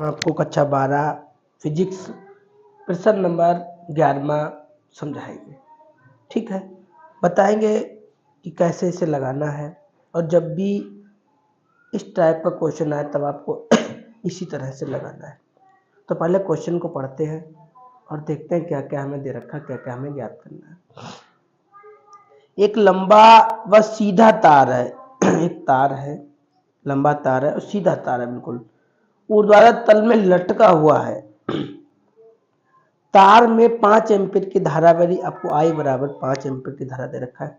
आपको कक्षा 12 फिजिक्स प्रश्न नंबर 11वां समझाएंगे। ठीक है, बताएंगे कि कैसे इसे लगाना है, और जब भी इस टाइप का क्वेश्चन आए तब आपको इसी तरह से लगाना है। तो पहले क्वेश्चन को पढ़ते हैं और देखते हैं क्या क्या हमें दे रखा है, क्या क्या हमें ज्ञात करना है। एक लंबा व सीधा तार है एक तार है, लंबा तार है और सीधा तार है, बिल्कुल ऊर्ध्वाधर तल में लटका हुआ है। तार में 5 एम्पीयर की धारा बह रही, आपको I बराबर 5 एम्पीयर की धारा दे रखा है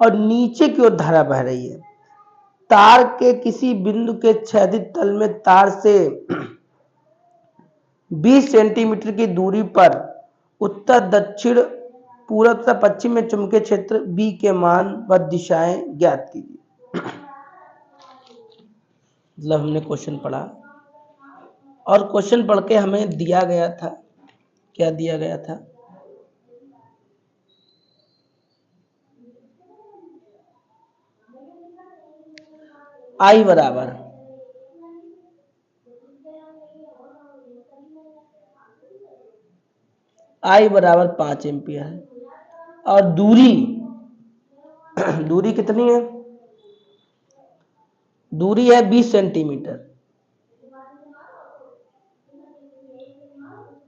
और नीचे की ओर धारा बह रही है। तार के किसी बिंदु के क्षैतिज तल में तार से 20 सेंटीमीटर की दूरी पर उत्तर दक्षिण पूर्व तथा पश्चिम में चुंबकीय क्षेत्र B के मान व दिशाएं ज्ञात कीजिए। मतलब हमने क्वेश्चन पढ़ा और क्वेश्चन पढ़ के हमें दिया गया था, क्या दिया गया था, I बराबर I बराबर 5 एम्पियर है और दूरी कितनी है, दूरी है 20 सेंटीमीटर।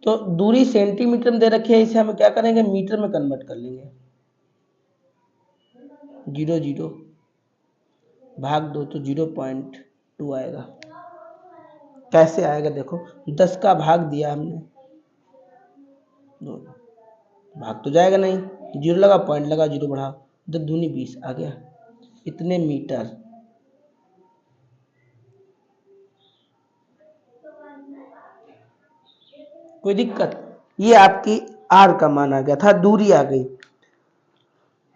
तो दूरी सेंटीमीटर में दे रखी है, इसे हम क्या करेंगे, मीटर में कन्वर्ट कर लेंगे। 0 भाग 2 तो 0.2 आएगा। कैसे आएगा देखो, 10 का भाग दिया हमने, 2 भाग तो जाएगा नहीं, 0 लगा, पॉइंट लगा, 0 बढ़ा, 10 दूनी 20 आ गया, इतने मीटर। कोई दिक्कत, ये आपकी R का मान आ गया था, दूरी आ गई।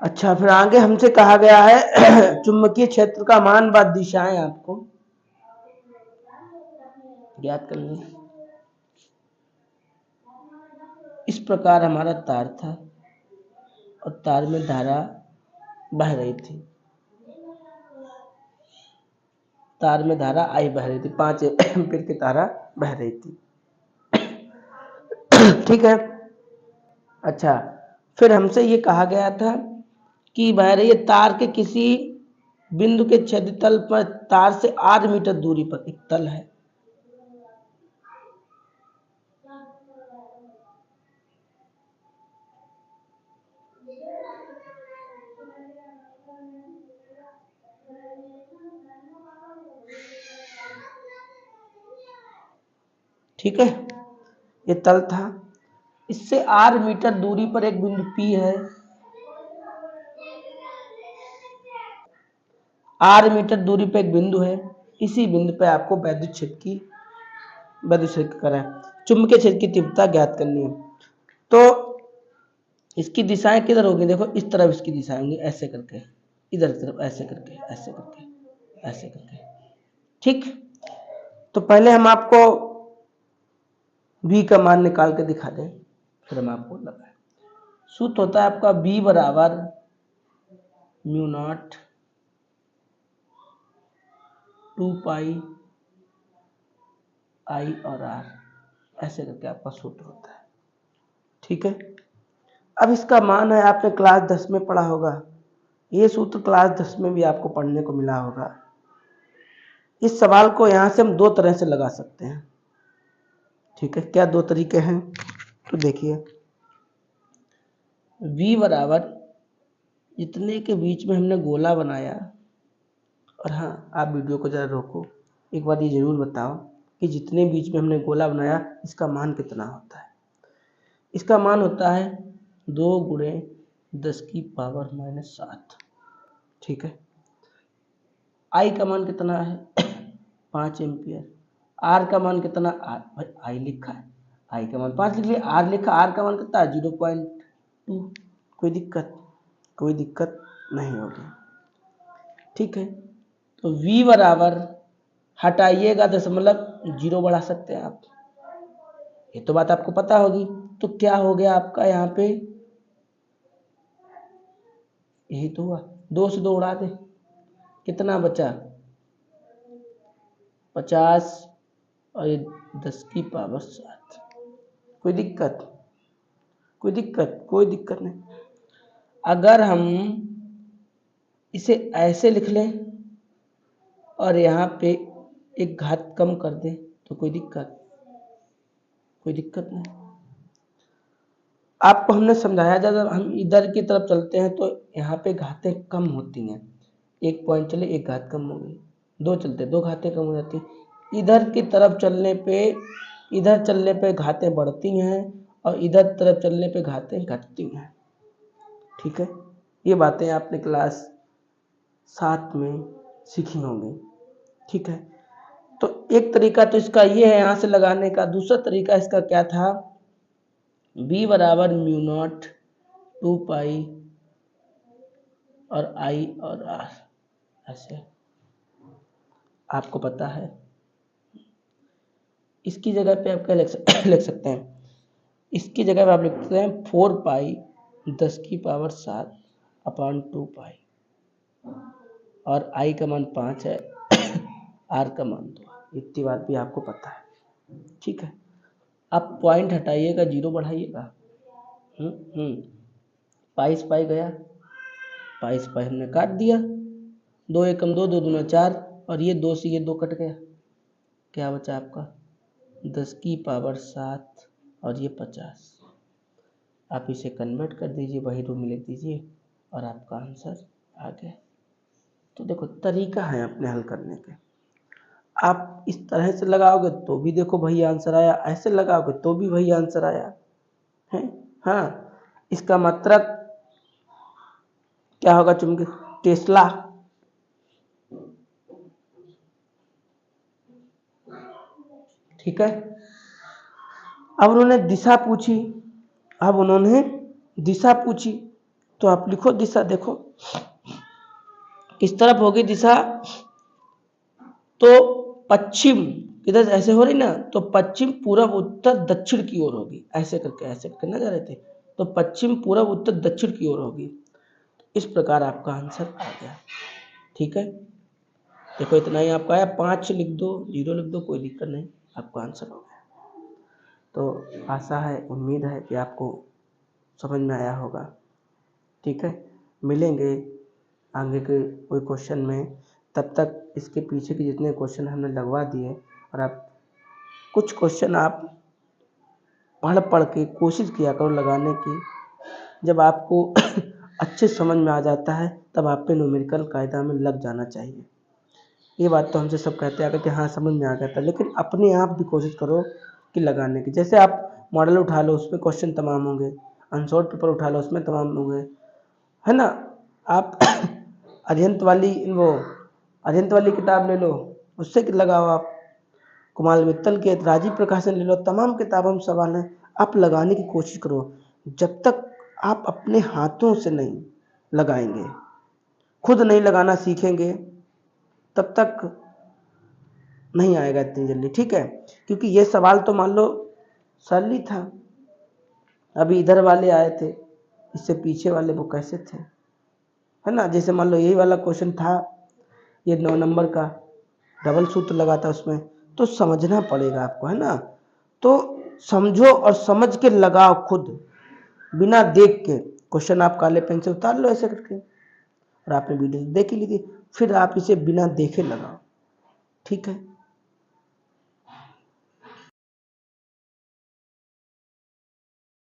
अच्छा, फिर आगे हमसे कहा गया है चुंबकीय क्षेत्र का मान व दिशाएं आपको ज्ञात करनी है। इस प्रकार हमारा तार था और तार में धारा बह रही थी, तार में धारा I बह रही थी, 5 एम्पीयर की धारा बह रही थी। ठीक है, अच्छा, फिर हमसे ये कहा गया था कि बह रही है तार के किसी बिंदु के क्षैतिज तल पर तार से 8 मीटर दूरी पर एक तल है। ठीक है, ये तल था, इससे 8 मीटर दूरी पर एक बिंदु P है, 8 मीटर दूरी पर एक बिंदु है। इसी बिंदु पर आपको वैद्युत क्षेत्र करें, चुंबकीय क्षेत्र की तीव्रता ज्ञात करनी है। तो इसकी दिशाएं किधर होगी, देखो इस तरफ इसकी दिशाएं होंगी, ऐसे करके, इधर तरफ ऐसे करके, ऐसे करके, ऐसे करके। ठीक, तो पहले हम आपको V का मान निकाल के दिखा दें, फिर हम आपको लगाएं। सूत्र होता है आपका V बराबर μ0 2 पाई I और R, ऐसे करके आपका सूत्र होता है। ठीक है, अब इसका मान है, आपने क्लास 10 में पढ़ा होगा, ये सूत्र क्लास 10 में भी आपको पढ़ने को मिला होगा। इस सवाल को यहां से हम 2 तरह से लगा सकते हैं। ठीक है, क्या 2 तरीके हैं, तो देखिए V बराबर जितने के बीच में हमने गोला बनाया, और हाँ, आप वीडियो को जरा रोको, एक बार ये जरूर बताओ कि जितने बीच में हमने गोला बनाया इसका मान कितना होता है। इसका मान होता है 2 गुणे 10 की पावर -7। ठीक है, I का मान कितना है 5 एम्पियर, R का मान कितना, भाई I लिखा है, I का मान 5 लिख लिया, R लिखा, R का मान कितना 0.2। कोई दिक्कत नहीं होगी। ठीक है, तो V बराबर हटाइएगा दशमलव, 0 बढ़ा सकते हैं आप, ये तो बात आपको पता होगी। तो क्या हो गया आपका यहाँ पे, यही तो हुआ, 2 से 2 उड़ा दे, कितना बचा 50 और ये 10 की पावर 7। कोई दिक्कत? कोई दिक्कत? कोई दिक्कत नहीं। अगर हम इसे ऐसे लिख लें और यहाँ पे एक घात कम कर दें तो कोई दिक्कत? कोई दिक्कत नहीं। आपको हमने समझाया जब हम इधर की तरफ चलते हैं तो यहाँ पे घातें कम होती हैं। एक पॉइंट चले, एक घात कम हो गई, दो चलते दो घातें कम हो जाती हैं। इधर की तरफ चलने पे, इधर चलने पे घातें बढ़ती हैं और इधर तरफ चलने पे घातें घटती हैं। ठीक है, ये बातें आपने क्लास 7 में सीखी होंगी। ठीक है, तो एक तरीका तो इसका ये है यहाँ से लगाने का। दूसरा तरीका इसका क्या था, b बराबर म्यू नॉट 2 पाई और i और r, ऐसे आपको पता है। इसकी जगह पे आप क्या लिख सकते हैं, इसकी जगह पे आप लिख सकते हैं 4 पाई 10 की पावर 7 अपॉन 2 पाई, और i का मान 5 है r का मान 2 है। इतनी बात भी आपको पता है। ठीक है, आप पॉइंट हटाइएगा, जीरो बढ़ाइएगा। पाई से पाई गया, पाई से पाई हमने काट दिया, 2 एकम 2, 2 दूना 4, और ये 2 से ये 2 कट गया। क्या बचा आपका 10 की पावर 7 और ये 50। आप इसे कन्वर्ट कर दीजिए, वही रूल में लिख दीजिए और आपका आंसर आ गया। तो देखो तरीका है अपने हल करने के। आप इस तरह से लगाओगे तो भी देखो वही आंसर आया, ऐसे लगाओगे तो भी वही आंसर आया है। हाँ, इसका मतलब क्या होगा चुंबकीय टेस्ला। ठीक है, अब उन्होंने दिशा पूछी, अब उन्होंने दिशा पूछी तो आप लिखो दिशा। देखो किस तरफ होगी दिशा, तो पश्चिम, इधर ऐसे हो रही ना, तो पश्चिम पूर्व उत्तर दक्षिण की ओर होगी। ऐसे करके ना जा रहे थे, तो पश्चिम पूर्व उत्तर दक्षिण की ओर होगी। इस प्रकार आपका आंसर आ गया। ठीक है, देखो इतना ही आपका आया। 5 लिख दो, 0 लिख दो, कोई दिक्कत नहीं, आपका आंसर हो गया। तो आशा है, उम्मीद है कि आपको समझ में आया होगा। ठीक है, मिलेंगे आगे के कोई क्वेश्चन में। तब तक इसके पीछे के जितने क्वेश्चन हमने लगवा दिए, और आप कुछ क्वेश्चन आप पढ़ के कोशिश किया करो लगाने की। जब आपको अच्छे समझ में आ जाता है तब आप पे न्यूमेरिकल कायदा में लग जाना चाहिए। ये बात तो हमसे सब कहते हैं कि हाँ समझ में आ गया था, लेकिन अपने आप भी कोशिश करो कि लगाने की। जैसे आप मॉडल उठा लो, उसमें क्वेश्चन तमाम होंगे, अनसॉल्व पेपर उठा लो, उसमें तमाम होंगे, है ना। आप अरिहंत वाली किताब ले लो, उससे लगाओ। आप कुमार मित्तल के राजीव प्रकाशन ले लो, तमाम किताबों में सवाल हैं। आप लगाने की कोशिश करो। जब तक आप अपने हाथों से नहीं लगाएंगे, खुद नहीं लगाना सीखेंगे, तब तक नहीं आएगा इतनी जल्दी। ठीक है, क्योंकि ये सवाल तो मान लो सरल ही था। अभी इधर वाले आए थे, इससे पीछे वाले वो कैसे थे, है ना। जैसे मान लो यही वाला क्वेश्चन था, ये 9 नंबर का डबल सूत्र लगा था उसमें, तो समझना पड़ेगा आपको, है ना। तो समझो और समझ के लगाओ खुद, बिना देख के। क्वेश्चन आप काले पेन से उतार लो ऐसे करके, और आपने वीडियो देख ही ली थी, फिर आप इसे बिना देखे लगाओ। ठीक है।